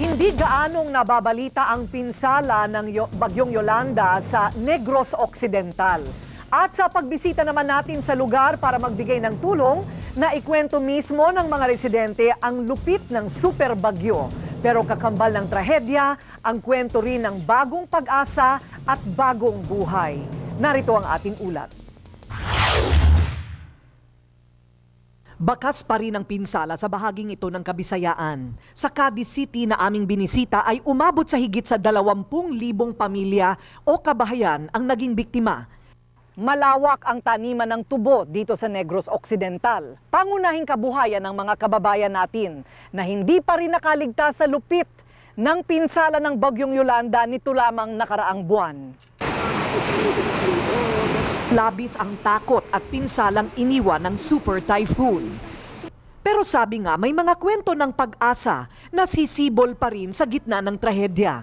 Hindi gaanong nababalita ang pinsala ng Bagyong Yolanda sa Negros Occidental. At sa pagbisita naman natin sa lugar para magbigay ng tulong, naikwento mismo ng mga residente ang lupit ng super bagyo. Pero kakambal ng trahedya, ang kwento rin ng bagong pag-asa at bagong buhay. Narito ang ating ulat. Bakas pa rin ang pinsala sa bahaging ito ng Kabisayaan. Sa Cadiz City na aming binisita ay umabot sa higit sa 20,000 pamilya o kabahayan ang naging biktima. Malawak ang taniman ng tubo dito sa Negros Occidental. Pangunahing kabuhayan ng mga kababayan natin na hindi pa rin nakaligtas sa lupit ng pinsala ng Bagyong Yolanda nito lamang nakaraang buwan. Labis ang takot at pinsalang iniwan ng super typhoon. Pero sabi nga, may mga kwento ng pag-asa na sisibol pa rin sa gitna ng trahedya.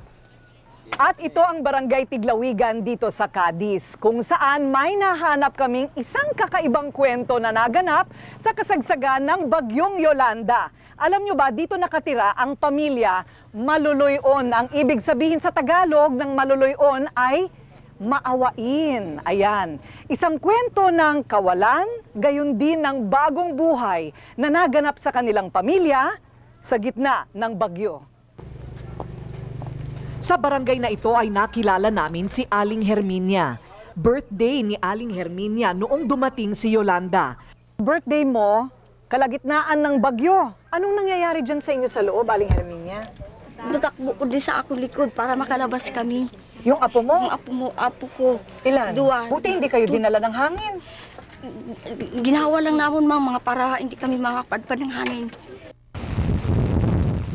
At ito ang Barangay Tiglawigan dito sa Cadiz, kung saan may nahanap kaming isang kakaibang kwento na naganap sa kasagsagan ng Bagyong Yolanda. Alam nyo ba, dito nakatira ang pamilya Maluluyon. Ang ibig sabihin sa Tagalog ng Maluluyon ay maawain. Ayan. Isang kwento ng kawalan, gayon din ng bagong buhay na naganap sa kanilang pamilya sa gitna ng bagyo. Sa barangay na ito ay nakilala namin si Aling Herminia. Birthday ni Aling Herminia noong dumating si Yolanda. Birthday mo, kalagitnaan ng bagyo. Anong nangyayari dyan sa inyo sa loob, Aling Herminia? Natakbo ko din sa akong likod para makalabas kami. Yung apo mo? Yung apo ko. Ilan? 2. Buti hindi kayo dinala ng hangin. Ginawa lang namin mga para hindi kami makapadpad ng hangin.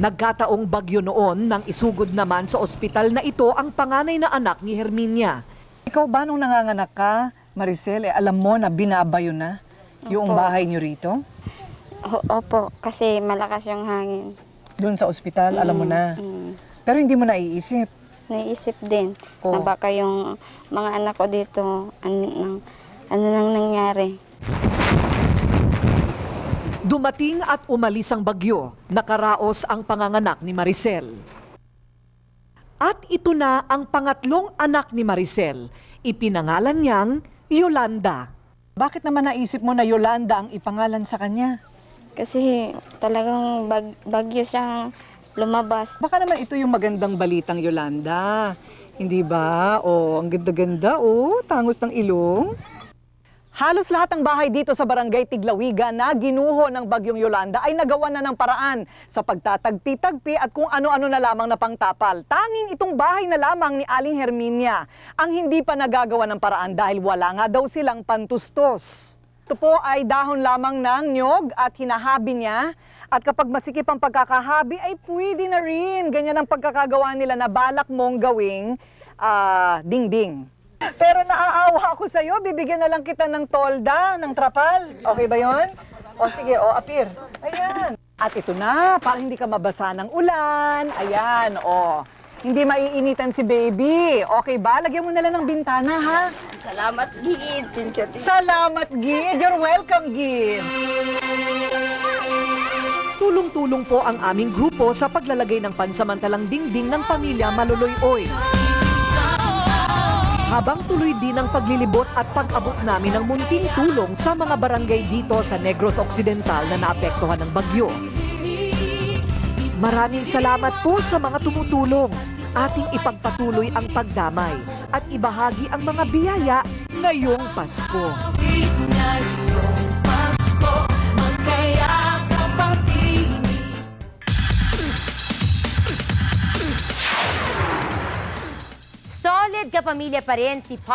Nagkataong bagyo noon nang isugod naman sa ospital na ito ang panganay na anak ni Herminia. Ikaw ba nung nanganganak ka, Maricel, alam mo na binabayo na yung bahay niyo rito? Opo, kasi malakas yung hangin. Doon sa ospital, alam mo na. Pero hindi mo naiisip. Naisip din na baka yung mga anak ko dito, ano nang nangyari. Dumating at umalis ang bagyo, nakaraos ang panganganak ni Maricel. At ito na ang pangatlong anak ni Maricel, ipinangalan niyang Yolanda. Bakit naman naisip mo na Yolanda ang ipangalan sa kanya? Kasi talagang bagyo siyang lumabas. Baka naman ito yung magandang balitang Yolanda. Hindi ba? Ang ganda-ganda, tangos ng ilong. Halos lahat ng bahay dito sa Barangay Tiglawigan na ginuho ng Bagyong Yolanda ay nagawa na ng paraan sa pagtatagpi-tagpi at kung ano-ano na lamang na pangtapal. Tanging itong bahay na lamang ni Aling Herminia ang hindi pa nagagawa ng paraan dahil wala nga daw silang pantustos. Ito po ay dahon lamang ng nyog at hinahabi niya. At kapag masikip ang pagkakahabi, ay pwede na rin. Ganyan ang pagkakagawa nila na balak mong gawing dingding. Pero naaawa ako sa'yo, bibigyan na lang kita ng tolda, ng trapal. Okay ba yon? Sige, apir. Ayan. At ito na, para hindi ka mabasa ng ulan. Ayan, Hindi maiinitan si baby. Okay ba? Lagyan mo na lang ng bintana, ha? Salamat, Gid. Salamat, Gid. You're welcome, Gid. Tulong-tulong po ang aming grupo sa paglalagay ng pansamantalang dingding ng pamilya Maluluyoy. Habang tuloy din ang paglilibot at pag-abot namin ng munting tulong sa mga barangay dito sa Negros Occidental na naapektuhan ng bagyo. Maraming salamat po sa mga tumutulong. Ating ipagpatuloy ang pagdamay at ibahagi ang mga biyaya ngayong Pasko. Solid kapamilya pa rin si Pop